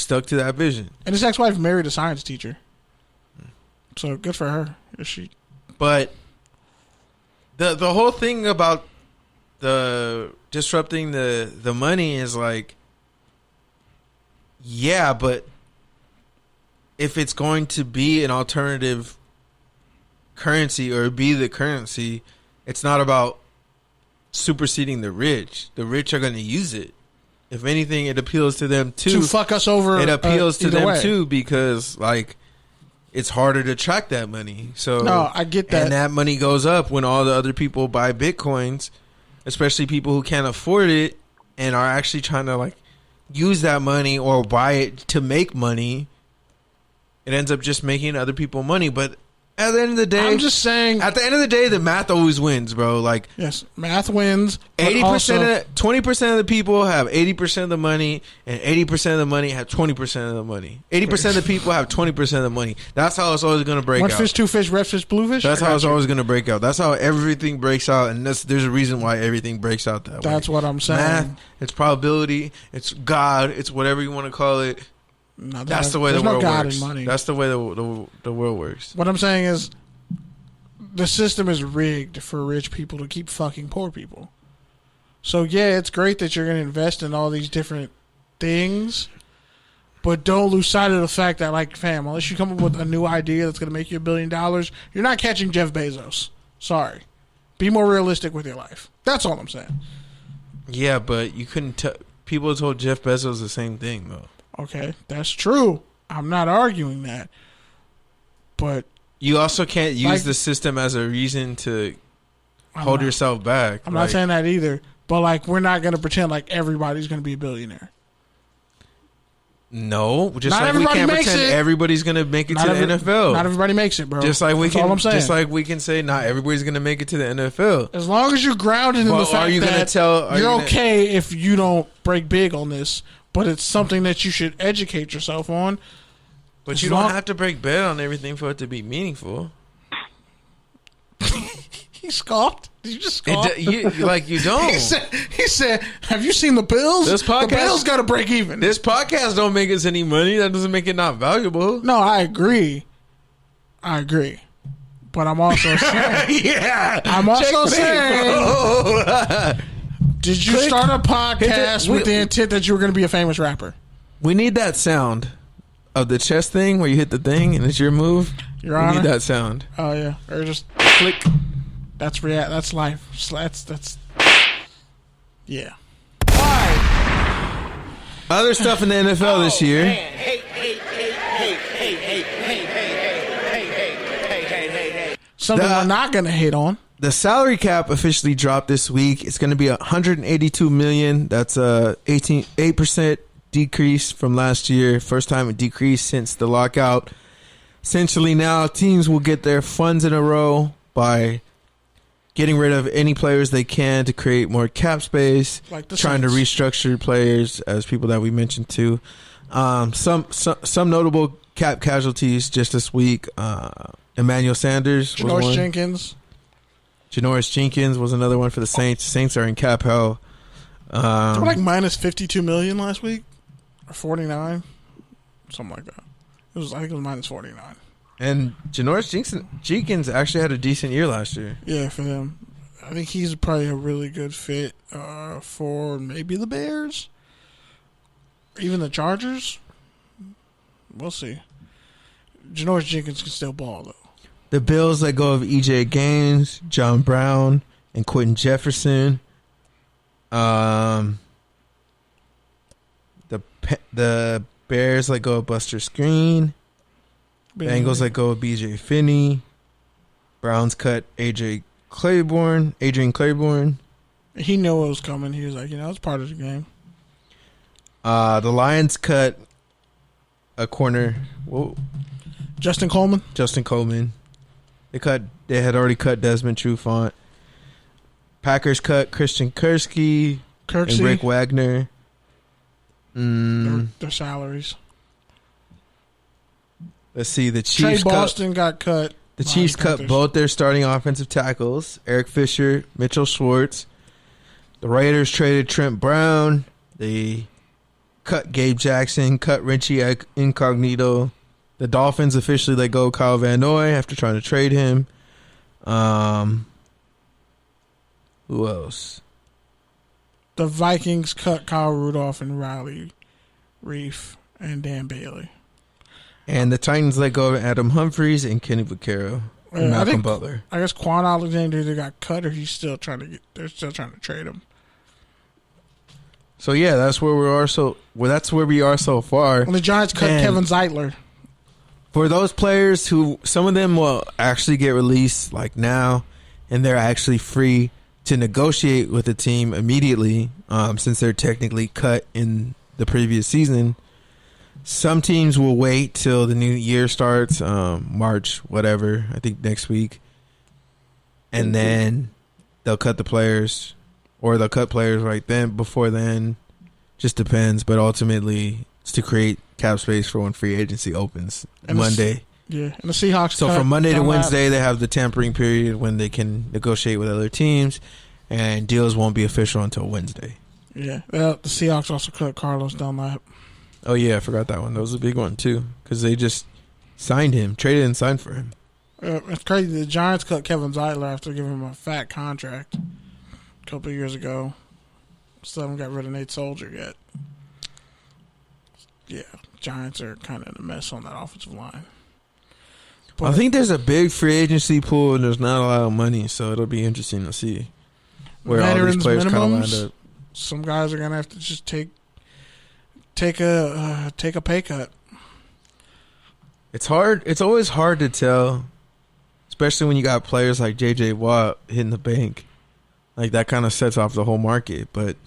stuck to that vision. And his ex-wife married a science teacher. So good for her. But the whole thing about the disrupting the money is like, yeah, but if it's going to be an alternative currency or be the currency, it's not about superseding the rich. The rich are going to use it. If anything, it appeals to them too. To fuck us over. It appeals to them way. too because like it's harder to track that money. So no, I get that. And that money goes up when all the other people buy Bitcoins, especially people who can't afford it and are actually trying to like use that money or buy it to make money. It ends up just making other people money. But at the end of the day, I'm just saying. At the end of the day, the math always wins, bro. Like, yes, math wins. 80%, 20% of the people have 80% of the money, and 80% of the money have 20% of the money. 80% of the people have 20% of the money. That's how it's always going to break out. One fish, two fish, red fish, blue fish. That's how it's always going to break out. That's how everything breaks out, and there's a reason why everything breaks out that way. That's what I'm saying. Math, it's probability, it's God, it's whatever you want to call it. No, that's the way the world God works. In money. That's the way the world works. What I'm saying is, the system is rigged for rich people to keep fucking poor people. So yeah, it's great that you're going to invest in all these different things, but don't lose sight of the fact that, like, fam, unless you come up with a new idea that's going to make you $1 billion, you're not catching Jeff Bezos. Sorry. Be more realistic with your life. That's all I'm saying. Yeah, but you couldn't tell. People told Jeff Bezos the same thing, though. Okay, that's true. I'm not arguing that. But you also can't use the system as a reason to hold yourself back. I'm not saying that either. But, like, we're not going to pretend like everybody's going to be a billionaire. No. Just like we can't pretend everybody's going to make it to the NFL. Not everybody makes it, bro. Just like That's all I'm saying. Just like we can say not everybody's going to make it to the NFL. As long as you're grounded in the fact that you're okay if you don't break big on this, but it's something that you should educate yourself on. But you don't have to break bad on everything for it to be meaningful. He scoffed. Did you just scoff? You don't. He said, have you seen the Bills? The Bills got to break even. This podcast don't make us any money. That doesn't make it not valuable. No, I agree. But I'm also saying. Yeah. I'm also saying. Did you start a podcast with the intent that you were going to be a famous rapper? We need that sound of the chest thing where you hit the thing and it's your move. Your Honor? We need that sound. Oh, yeah. Or just click. That's life. That's yeah. Why? Other stuff in the NFL this year. Something we're not going to hate on. The salary cap officially dropped this week. It's going to be $182 million. That's a 8% decrease from last year. First time it decreased since the lockout. Essentially now teams will get their funds in a row by getting rid of any players they can to create more cap space, like trying to restructure players as people that we mentioned too. Some notable cap casualties just this week. Emmanuel Sanders was one. Janoris Jenkins was another one for the Saints. Saints are in cap hell. They were like minus $52 million last week, or 49, something like that. I think it was minus 49. And Janoris Jenkins actually had a decent year last year. Yeah, for them. I think he's probably a really good fit for maybe the Bears, or even the Chargers. We'll see. Janoris Jenkins can still ball though. The Bills let go of E.J. Gaines, John Brown, and Quentin Jefferson. The Bears let go of Buster Skrine. Bengals let go of B.J. Finney. Browns cut Adrian Claiborne. He knew it was coming. He was like, it's part of the game. The Lions cut a corner. Whoa. Justin Coleman. They had already cut Desmond Trufant. Packers cut Christian Kirksey and Rick Wagner. Their salaries. Let's see. The Chiefs Trey Boston got cut. The Chiefs cut both their starting offensive tackles, Eric Fisher, Mitchell Schwartz. The Raiders traded Trent Brown. They cut Gabe Jackson, cut Richie Incognito. The Dolphins officially let go Kyle Van Noy after trying to trade him. Who else? The Vikings cut Kyle Rudolph and Riley Reef and Dan Bailey. And the Titans let go of Adam Humphries and Kenny Vaccaro and Malcolm Butler. I guess Quan Alexander either got cut or they're still trying to trade him. So yeah, that's where we are. That's where we are so far. And the Giants cut Kevin Zeitler. For those players who, some of them will actually get released like now, and they're actually free to negotiate with the team immediately, since they're technically cut in the previous season. Some teams will wait till the new year starts, March, whatever, I think next week, and then they'll cut the players, or they'll cut players right then, before then. Just depends, but ultimately it's to create cap space for when free agency opens Monday. And the Seahawks. So from Monday to Wednesday, they have the tampering period when they can negotiate with other teams, and deals won't be official until Wednesday. Yeah, the Seahawks also cut Carlos Dunlap. Oh yeah, I forgot that one. That was a big one too, because they just signed him, traded and signed for him. It's crazy. The Giants cut Kevin Zeitler after giving him a fat contract a couple of years ago. Still haven't got rid of Nate Soldier yet. Yeah, Giants are kind of in a mess on that offensive line. But I think there's a big free agency pool and there's not a lot of money, so it'll be interesting to see where all these players kind of land up. Some guys are gonna have to just take a pay cut. It's hard. It's always hard to tell, especially when you got players like J.J. Watt hitting the bank. Like, that kind of sets off the whole market. But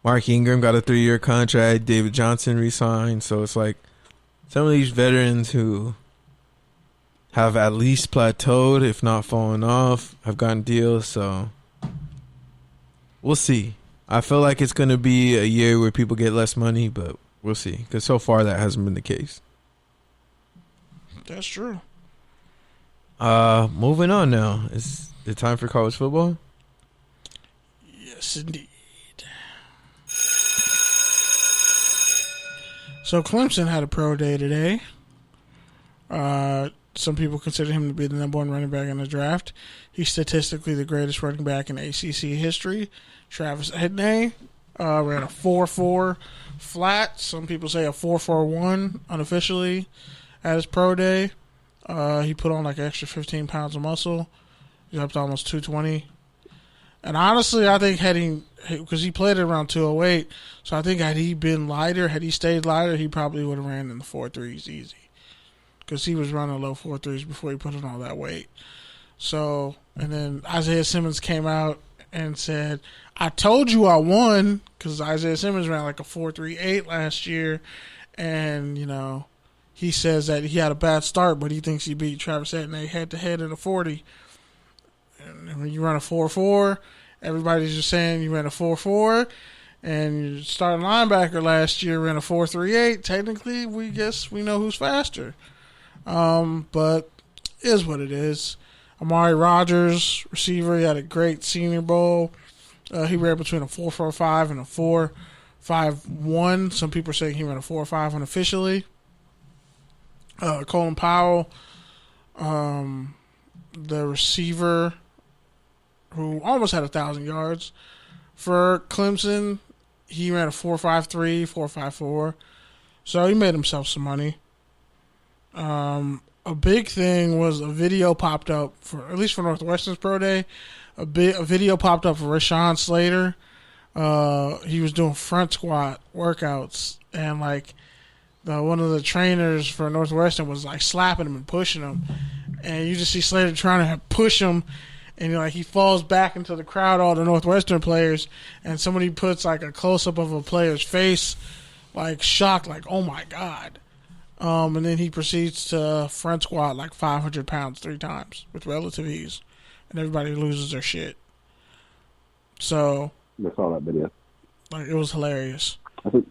Mark Ingram got a 3-year contract. David Johnson re-signed. So it's like some of these veterans who have at least plateaued, if not fallen off, have gotten deals. So we'll see. I feel like it's going to be a year where people get less money, but we'll see. Because so far that hasn't been the case. That's true. Moving on now. Is it time for college football? Yes, indeed. So Clemson had a pro day today. Some people consider him to be the number one running back in the draft. He's statistically the greatest running back in ACC history. Travis Etienne ran a 4.4 flat. Some people say a 4.41 unofficially at his pro day. He put on like an extra 15 pounds of muscle. He's up to almost 220. And honestly, I think because he played at around 208, so I think had he stayed lighter, he probably would have ran in the 4.3s easy. Because he was running low 4.3s before he put on all that weight. So, and then Isaiah Simmons came out and said, I told you I won, because Isaiah Simmons ran like a 4.38 last year. And, he says that he had a bad start, but he thinks he beat Travis Etienne head-to-head in a 40. And when you run a 4.4, everybody's just saying you ran a 4.4, and your starting linebacker last year ran a 4.38. Technically, we know who's faster. But it is what it is. Amari Rogers, receiver, he had a great Senior Bowl. He ran between a 4.45 and a 4.51. Some people are saying he ran a 4.5 unofficially. Colin Powell, the receiver, who almost had 1,000 yards for Clemson, he ran a 4.53, 4.54. So he made himself some money. A big thing was a video popped up at least for Northwestern's pro day. A video popped up for Rashawn Slater. He was doing front squat workouts, and like one of the trainers for Northwestern was like slapping him and pushing him, and you just see Slater trying to push him, and he falls back into the crowd, all the Northwestern players, and somebody puts like a close up of a player's face, like shocked, like oh my god. And then he proceeds to front squat like 500 pounds 3 times with relative ease. And everybody loses their shit. So I saw that video. Like, it was hilarious. I think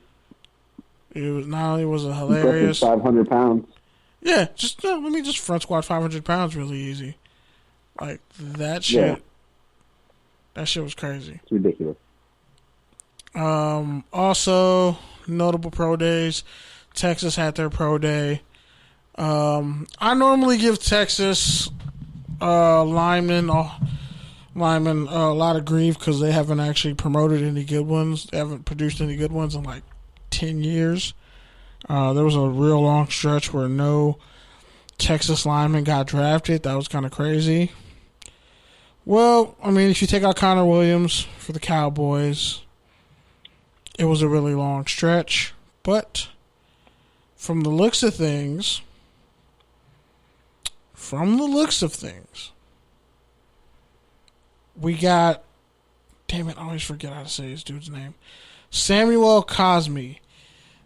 it was not only was it hilarious. 500 pounds. Yeah, let me just front squat 500 pounds really easy. Like, that shit. Yeah. That shit was crazy. It's ridiculous. Also, notable pro days. Texas had their pro day. I normally give Texas linemen a lot of grief because they haven't actually promoted any good ones. They haven't produced any good ones in like 10 years. There was a real long stretch where no Texas lineman got drafted. That was kind of crazy. Well, I mean, if you take out Connor Williams for the Cowboys, it was a really long stretch. But from the looks of things, we got, damn it, I always forget how to say this dude's name. Samuel Cosme.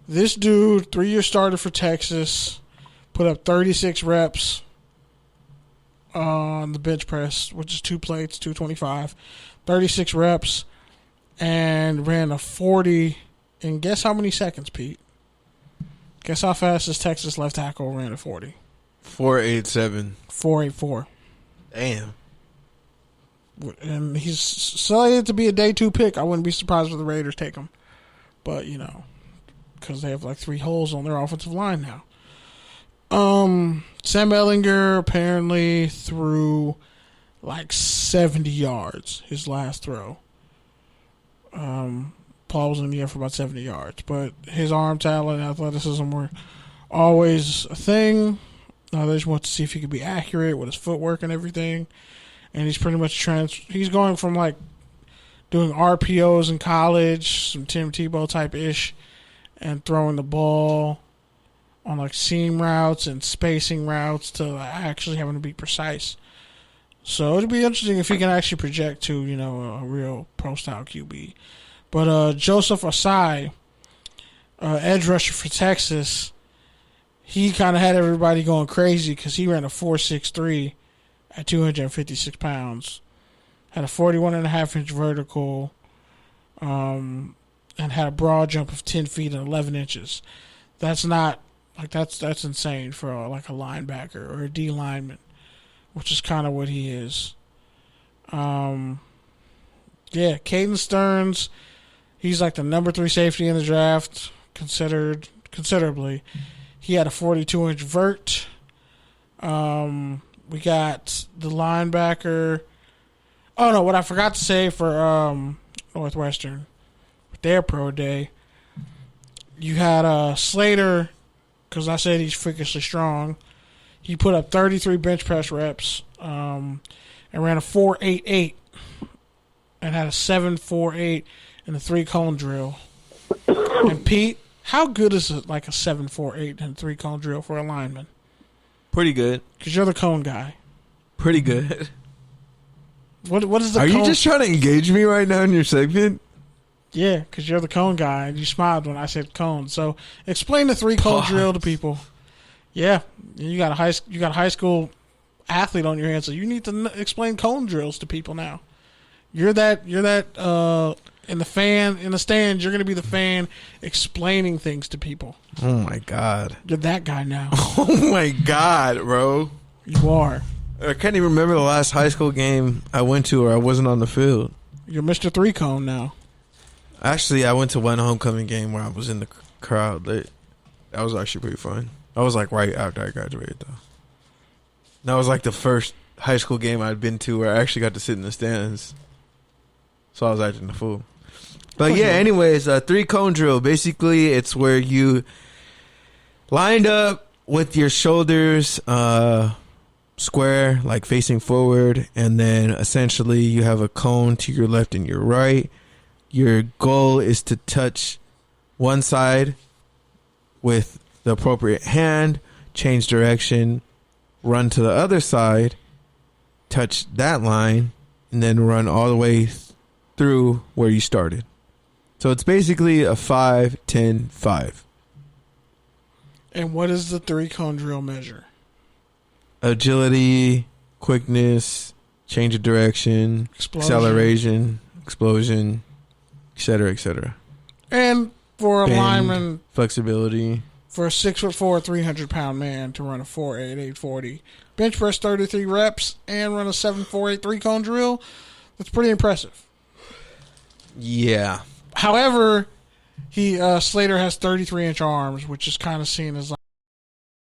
This dude, 3-year starter for Texas, put up 36 reps on the bench press, which is 2 plates, 225. 36 reps, and ran a 40 in guess how many seconds, Pete? Guess how fast this Texas left tackle ran a 40? 4.87. 4.84. Damn. And he's slated to be a day 2 pick. I wouldn't be surprised if the Raiders take him. But, you know, because they have like 3 holes on their offensive line now. Sam Ehlinger apparently threw like 70 yards his last throw. Paul was in the air for about 70 yards. But his arm talent and athleticism were always a thing. They just want to see if he could be accurate with his footwork and everything. And he's pretty much he's going from like doing RPOs in college, some Tim Tebow type ish, and throwing the ball on like seam routes and spacing routes to actually having to be precise. So it'd be interesting if he can actually project to, you know, a real pro style QB. But Joseph Asai, edge rusher for Texas, he kind of had everybody going crazy because he ran a 4.63 at 256 pounds, had a 41.5-inch vertical, and had a broad jump of 10 feet and 11 inches. That's not like that's insane for like a linebacker or a D lineman, which is kind of what he is. Yeah, Caden Stearns, he's like the number 3 safety in the draft, considerably. He had a 42-inch vert. We got the linebacker. Oh, no, what I forgot to say for Northwestern, their pro day, you had Slater, because I said he's freakishly strong. He put up 33 bench press reps and ran a 4.88 and had a 7.48 in the 3-cone drill. And Pete, how good is it like a 7.48 and 3-cone drill for a lineman? Pretty good. Because you're the cone guy. Pretty good. What is the Are cone? you just trying to engage me right now in your segment? Yeah, because you're the cone guy, and you smiled when I said cone. So explain the 3-cone drill to people. Yeah, you got a high school athlete on your hands, so you need to explain cone drills to people now. You're that in the stands. You're going to be the fan explaining things to people. Oh my God, you're that guy now. Oh my God, bro, you are. I can't even remember the last high school game I went to, or I wasn't on the field. You're Mr. 3-cone now. Actually, I went to one homecoming game where I was in the crowd. That was actually pretty fun. I was like right after I graduated, though. That was like the first high school game I'd been to where I actually got to sit in the stands. So I was acting the fool. But yeah, anyways, 3-cone drill. Basically, it's where you lined up with your shoulders square, like facing forward, and then essentially you have a cone to your left and your right. Your goal is to touch one side with the appropriate hand, change direction, run to the other side, touch that line, and then run all the way through where you started. So it's basically a 5-10-5. And what does the 3-cone drill measure? Agility, quickness, change of direction, acceleration, explosion, etc., etc. And for a lineman, flexibility. For a 6'4", 300-pound man to run a 4.8, 840, bench press 33 reps and run a 7.48 3-cone drill, that's pretty impressive. Yeah. However, Slater has 33-inch arms, which is kind of seen as